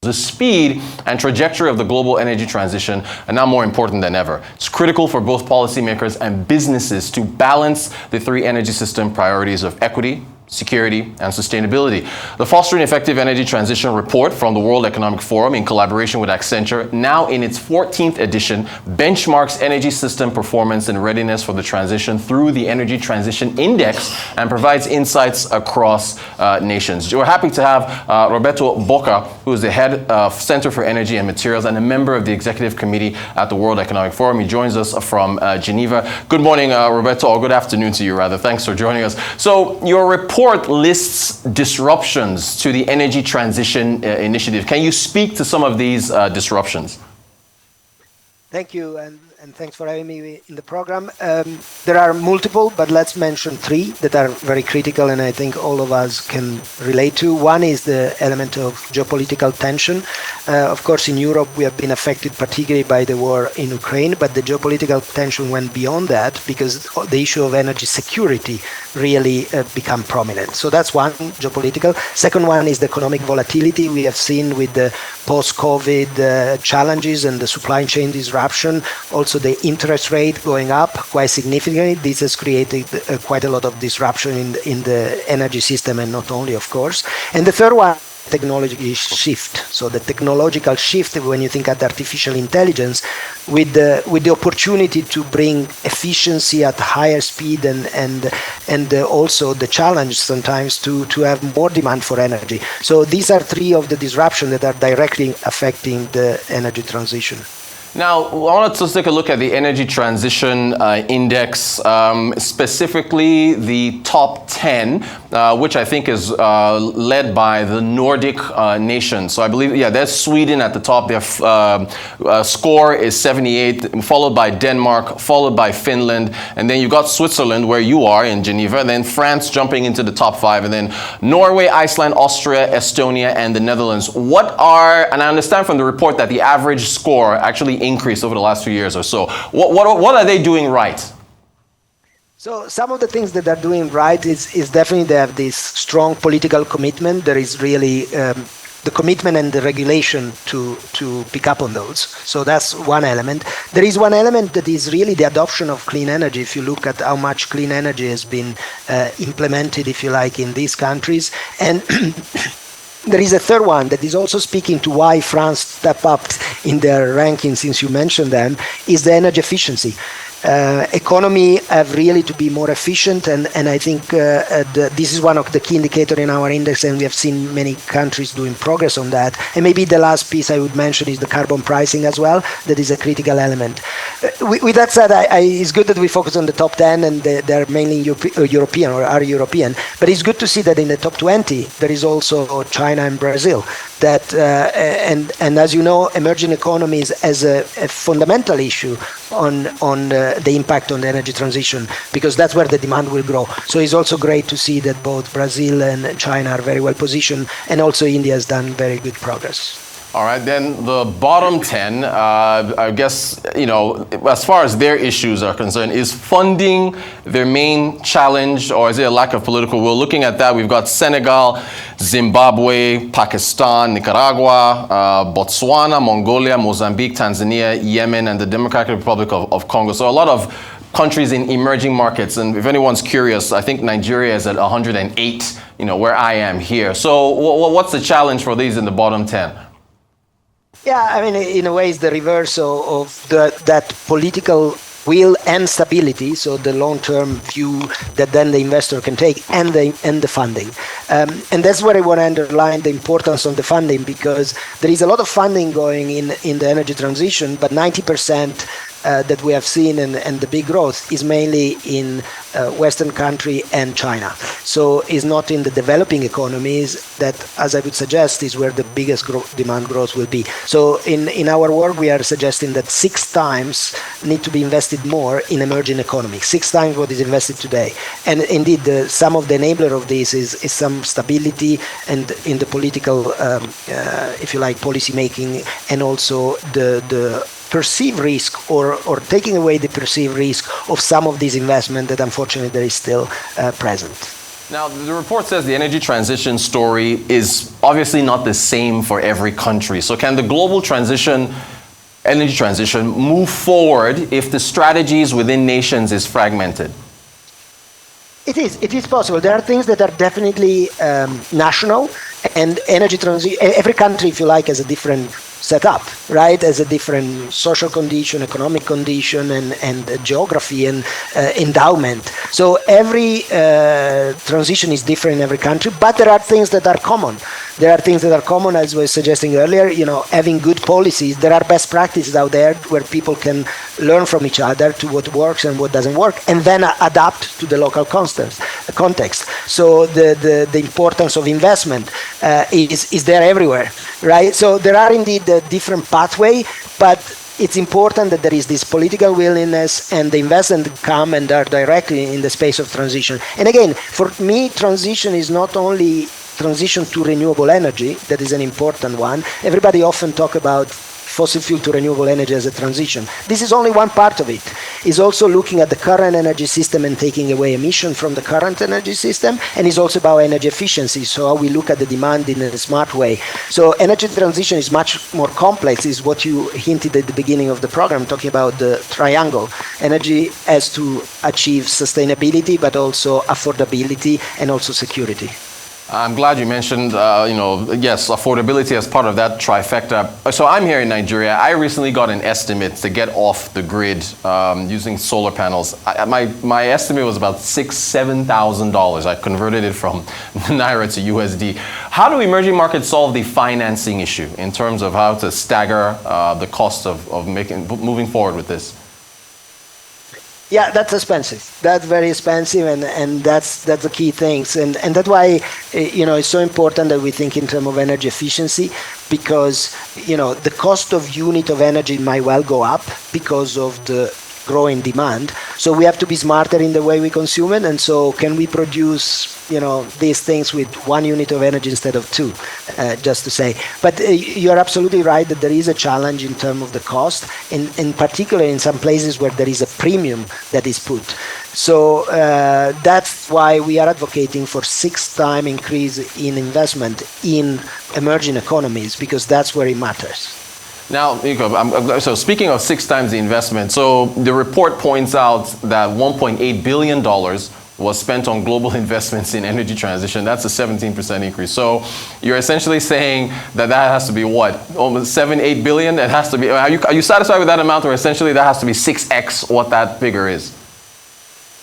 The speed and trajectory of the global energy transition are now more important than ever. It's critical for both policymakers and businesses to balance the three energy system priorities of equity, security, and sustainability. The Fostering Effective Energy Transition report from the World Economic Forum in collaboration with Accenture, now in its 14th edition, benchmarks energy system performance and readiness for the transition through the Energy Transition Index and provides insights across nations. We're happy to have Roberto Bocca, who is the head of Center for Energy and Materials and a member of the Executive Committee at the World Economic Forum. He joins us from Geneva. Good morning, Roberto, or good afternoon to you, rather. Thanks for joining us. So your report lists disruptions to the energy transition initiative. Can you speak to some of these disruptions? Thank you, and thanks for having me in the program. There are multiple, but let's mention three that are very critical and I think all of us can relate to. One is the element of geopolitical tension. Of course, in Europe, we have been affected particularly by the war in Ukraine, but the geopolitical tension went beyond that because the issue of energy security really become prominent. So that's one, geopolitical. Second one is the economic volatility we have seen with the post-COVID challenges and the supply chain disruption. Also, the interest rate going up quite significantly. This has created quite a lot of disruption in the energy system, and not only, of course. And the third one, technology shift. So the technological shift, when you think at artificial intelligence, with the opportunity to bring efficiency at higher speed and also the challenge sometimes to have more demand for energy. So these are three of the disruptions that are directly affecting the energy transition. Now, I want to take a look at the Energy Transition Index, specifically the top 10, which I think is led by the Nordic nations. So I believe, there's Sweden at the top. Their score is 78, followed by Denmark, followed by Finland, and then you've got Switzerland, where you are in Geneva, and then France jumping into the top 5, and then Norway, Iceland, Austria, Estonia, and the Netherlands. And I understand from the report that the average score actually increased over the last few years or so. What are they doing right? So some of the things that they're doing right is definitely they have this strong political commitment. There is really the commitment and the regulation to pick up on those. So that's one element. There is one element that is really the adoption of clean energy. If you look at how much clean energy has been implemented, if you like, in these countries. And there is a third one that is also speaking to why France stepped up in their ranking, since you mentioned them, is the energy efficiency. Economy have really to be more efficient, and I think this is one of the key indicators in our index, and we have seen many countries doing progress on that. And maybe the last piece I would mention is the carbon pricing as well. That is a critical element. With that said, it's good that we focus on the top 10, and they're mainly European or are European, but it's good to see that in the top 20 there is also China and Brazil. That and as you know, emerging economies as a fundamental issue on the impact on the energy transition, because that's where the demand will grow. So it's also great to see that both Brazil and China are very well positioned, and also India has done very good progress. All right, then the bottom 10, I guess, as far as their issues are concerned, is funding their main challenge, or is it a lack of political will? Looking at that, we've got Senegal, Zimbabwe, Pakistan, Nicaragua, Botswana, Mongolia, Mozambique, Tanzania, Yemen, and the Democratic Republic of Congo. So a lot of countries in emerging markets, and if anyone's curious, I think Nigeria is at 108, where I am here. So what's the challenge for these in the bottom 10? Yeah, I mean, in a way, it's the reverse of that political will and stability, so the long-term view that then the investor can take, and the funding. And that's where I want to underline the importance of the funding, because there is a lot of funding going in the energy transition, but 90% that we have seen and the big growth is mainly in Western country and China. So it's not in the developing economies that, as I would suggest, is where the biggest demand growth will be. So in our work, we are suggesting that 6 times need to be invested more in emerging economies, 6 times what is invested today. And indeed, some of the enabler of this is some stability and in the political, if you like, policy making, and also the perceived risk or taking away the perceived risk of some of these investments that unfortunately there is still present. Now, the report says the energy transition story is obviously not the same for every country. So can the global energy transition, move forward if the strategies within nations is fragmented? It is possible. There are things that are definitely national, and energy transition, every country, if you like, has a different setup, right? Has a different social condition, economic condition, and geography and endowment. So every transition is different in every country, but there are things that are common. There are things that are common, as I was suggesting earlier, having good policies. There are best practices out there where people can learn from each other to what works and what doesn't work, and then adapt to the local context. So the importance of investment is there everywhere, right? So there are indeed a different pathway, but it's important that there is this political willingness and the investment come and are directly in the space of transition. And again, for me, transition is not only transition to renewable energy, that is an important one. Everybody often talk about fossil fuel to renewable energy as a transition. This is only one part of it. It's also looking at the current energy system and taking away emission from the current energy system, and it's also about energy efficiency, so how we look at the demand in a smart way. So energy transition is much more complex, is what you hinted at the beginning of the program, talking about the triangle. Energy has to achieve sustainability, but also affordability and also security. I'm glad you mentioned, yes, affordability as part of that trifecta. So I'm here in Nigeria. I recently got an estimate to get off the grid using solar panels. My estimate was about $7,000. I converted it from Naira to USD. How do emerging markets solve the financing issue in terms of how to stagger the cost of moving forward with this? Yeah, that's expensive. That's very expensive, and that's the key things. And that's why it's so important that we think in terms of energy efficiency, because the cost of unit of energy might well go up because of the growing demand. So we have to be smarter in the way we consume it. And so can we produce these things with 1 unit of energy instead of 2, just to say. But you're absolutely right that there is a challenge in terms of the cost, in particular in some places where there is a premium that is put. So that's why we are advocating for 6-time increase in investment in emerging economies, because that's where it matters. Now, Nico, so speaking of 6 times the investment, so the report points out that $1.8 billion was spent on global investments in energy transition. That's a 17% increase. So you're essentially saying that has to be what? Almost 7-8 billion? It has to be. Are you satisfied with that amount, or essentially that has to be 6x what that figure is?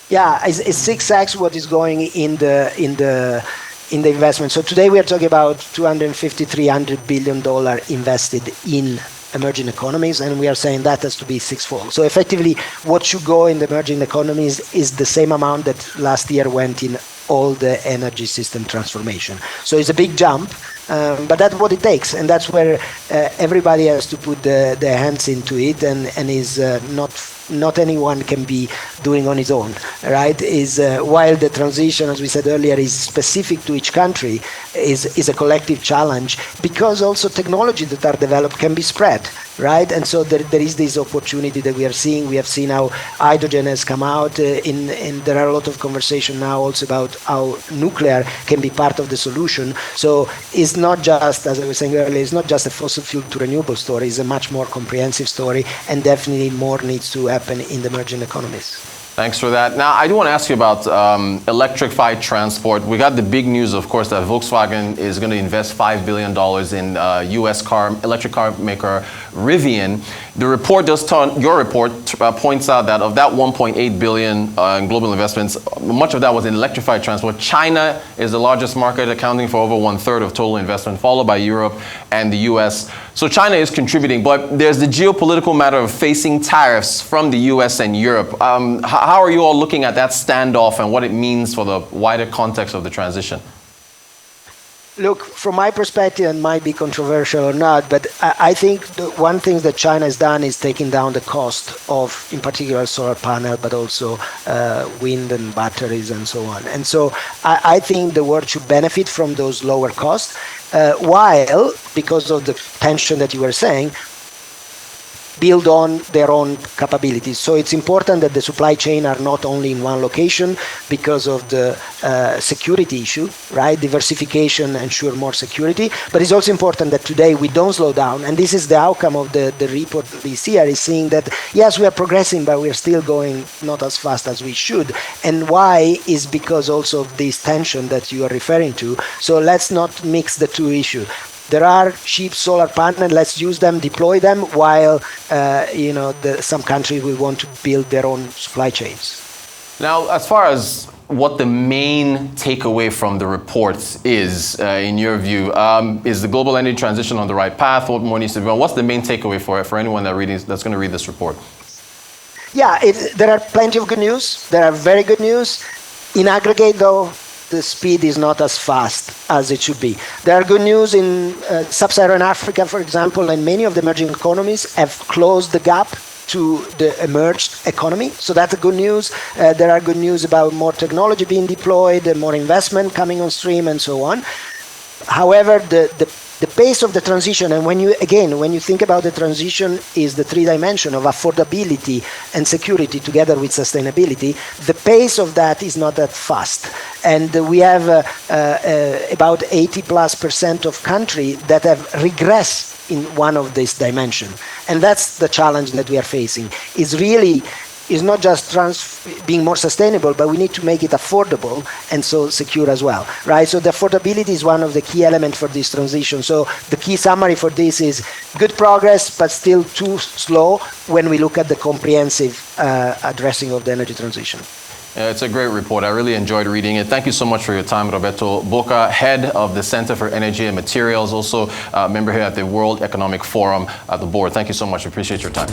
Yeah, it's 6x what is going in the investment. So today we are talking about $250-300 billion invested in emerging economies, and we are saying that has to be 6-fold. So effectively, what should go in the emerging economies is the same amount that last year went in all the energy system transformation. So it's a big jump, but that's what it takes, and that's where everybody has to put their hands into it, and is not anyone can be doing on his own, right? While the transition, as we said earlier, is specific to each country, is a collective challenge, because also technology that are developed can be spread, right? And so there is this opportunity that we are seeing. We have seen how hydrogen has come out, and there are a lot of conversation now also about how nuclear can be part of the solution. So it's not just, as I was saying earlier, it's not just a fossil fuel to renewable story. It's a much more comprehensive story, and definitely more needs to happen in the emerging economies. Thanks for that. Now, I do want to ask you about electrified transport. We got the big news, of course, that Volkswagen is going to invest $5 billion in U.S. electric car maker Rivian. The report your report points out that of that $1.8 billion in global investments, much of that was in electrified transport. China is the largest market, accounting for over 1/3 of total investment, followed by Europe and the U.S. So China is contributing, but there's the geopolitical matter of facing tariffs from the U.S. and Europe. How are you all looking at that standoff and what it means for the wider context of the transition? Look, from my perspective, it might be controversial or not, but I think the one thing that China has done is taking down the cost of, in particular, solar panel, but also wind and batteries and so on. And so I think the world should benefit from those lower costs, while, because of the tension that you were saying, build on their own capabilities. So it's important that the supply chain are not only in one location because of the security issue, right? Diversification ensure more security, but it's also important that today we don't slow down. And this is the outcome of the report this year, is seeing that, yes, we are progressing, but we're still going not as fast as we should. And why is because also of this tension that you are referring to. So let's not mix the two issues. There are cheap solar panels, let's use them, deploy them, while some countries will want to build their own supply chains. Now, as far as what the main takeaway from the report is, in your view, is the global energy transition on the right path? What more needs to be done? What's the main takeaway for anyone that's going to read this report? Yeah, there are plenty of good news. There are very good news. In aggregate, though, the speed is not as fast as it should be. There are good news in sub-Saharan Africa, for example, and many of the emerging economies have closed the gap to the emerged economy. So that's good news. There are good news about more technology being deployed, more investment coming on stream, and so on. However, the pace of the transition, and when you think about the transition, is the three dimension of affordability and security together with sustainability. The pace of that is not that fast, and we have about 80+% of countries that have regressed in one of these dimensions, and that's the challenge that we are facing. Is not just being more sustainable, but we need to make it affordable and so secure as well, right? So the affordability is one of the key elements for this transition. So the key summary for this is good progress, but still too slow when we look at the comprehensive addressing of the energy transition. It's a great report. I really enjoyed reading it. Thank you so much for your time, Roberto Bocca, head of the Center for Energy and Materials, also a member here at the World Economic Forum at the board. Thank you so much. Appreciate your time.